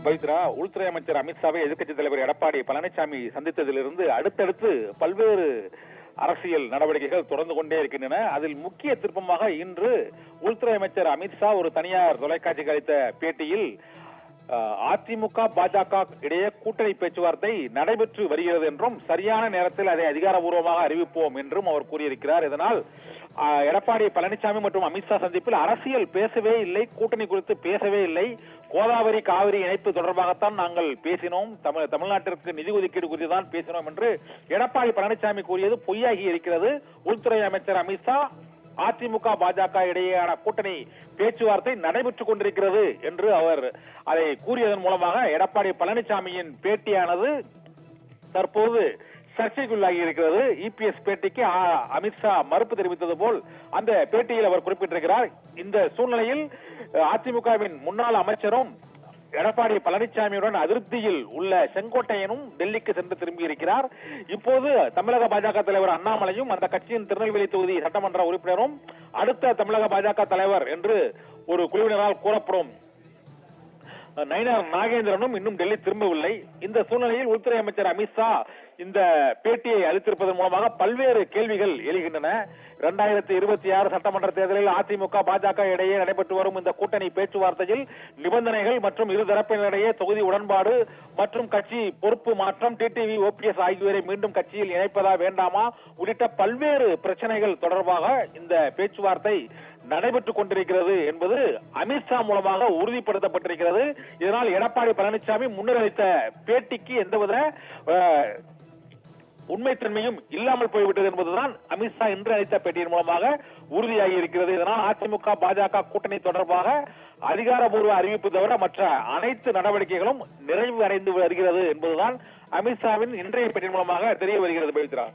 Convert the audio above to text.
பவித்ரா, உள்துறை அமைச்சர் அமித்ஷாவை எதிர்க்கட்சித் தலைவர் எடப்பாடி பழனிசாமி சந்தித்ததிலிருந்து அடுத்தடுத்து பல்வேறு அரசியல் நடவடிக்கைகள் தொடர்ந்து கொண்டே இருக்கின்றன. அதில் முக்கிய திருப்பமாக இன்று உள்துறை அமைச்சர் அமித்ஷா ஒரு தனியார் தொலைக்காட்சிக்கு அளித்த பேட்டியில் அதிமுக பாஜக இடையே கூட்டணி பேச்சுவார்த்தை நடைபெற்று வருகிறது என்றும் சரியான நேரத்தில் அதை அதிகாரபூர்வமாக அறிவிப்போம் என்றும் அவர் கூறியிருக்கிறார். இதனால் எடப்பாடி பழனிசாமி மற்றும் அமித்ஷா சந்திப்பில் அரசியல் பேசவே இல்லை, கூட்டணி குறித்து பேசவே இல்லை. கோதாவரி காவிரி இணைப்பு தொடர்பாகத்தான் நாங்கள் பேசினோம், தமிழ்நாட்டிற்கு நிதி ஒதுக்கீடு குறித்து தான் பேசினோம் என்று எடப்பாடி பழனிசாமி கூறியது பொய்யாகி இருக்கிறது. உள்துறை அமைச்சர் அமித்ஷா அதிமுக பாஜக இடையேயான கூட்டணி பேச்சுவார்த்தை நடைபெற்றுக் கொண்டிருக்கிறது என்று அவர் அதை கூறியதன் மூலமாக எடப்பாடி பழனிசாமியின் பேட்டியானது தற்போது சர்ச்சைக்குள்ளாகி இருக்கிறது. இபிஎஸ் பேட்டிக்கு அமித்ஷா மறுப்பு தெரிவித்தது போல் அந்த பேட்டியில் அவர் குறிப்பிட்டிருக்கிறார். இந்த சூழ்நிலையில் அதிமுகவின் முன்னாள் அமைச்சரும் எடப்பாடி பழனிசாமியுடன் அதிருப்தியில் உள்ள செங்கோட்டையனும் டெல்லிக்கு சென்று திரும்பி இருக்கிறார். இப்போது தமிழக பாஜக தலைவர் அண்ணாமலையும் அந்த கட்சியின் திருநெல்வேலி தொகுதி சட்டமன்ற உறுப்பினரும் அடுத்த தமிழக பாஜக தலைவர் என்று ஒரு குழுவினரால் கூறப்படும் நயினார் நாகேந்திரனும் இன்னும் டெல்லி திரும்பவில்லை. இந்த சூழ்நிலையில் உள்துறை அமைச்சர் அமித்ஷா இந்த பேட்டியை அளித்திருப்பதன் மூலமாக பல்வேறு கேள்விகள் எழுகின்றன. 2026 சட்டமன்ற தேர்தலில் அதிமுக பாஜக இடையே நடைபெற்று வரும் இந்த கூட்டணி பேச்சுவார்த்தையில் நிபந்தனைகள் மற்றும் இருதரப்பினரிடையே தொகுதி உடன்பாடு மற்றும் கட்சி பொறுப்பு மாற்றம், டிடிவி ஓபிஎஸ் ஆகியோரை மீண்டும் கட்சியில் இணைப்பதா வேண்டாமா உள்ளிட்ட பல்வேறு பிரச்சனைகள் தொடர்பாக இந்த பேச்சுவார்த்தை நடைபெற்றுக் கொண்டிருக்கிறது என்பது அமித்ஷா மூலமாக உறுதிப்படுத்தப்பட்டிருக்கிறது. இதனால் எடப்பாடி பழனிசாமி முன்னர் அளித்த பேட்டிக்கு எந்தவித உண்மைத்தன்மையும் இல்லாமல் போய்விட்டது என்பதுதான் அமித்ஷா இன்று அளித்த பேட்டியின் மூலமாக உறுதியாகி இருக்கிறது. இதனால் அதிமுக பாஜக கூட்டணி தொடர்பாக அதிகாரப்பூர்வ அறிவிப்பு தவிர மற்ற அனைத்து நடவடிக்கைகளும் நிறைவு அடைந்து வருகிறது என்பதுதான் அமித்ஷாவின் இன்றைய பேட்டியின் மூலமாக தெரிய வருகிறது. பவித்ரா.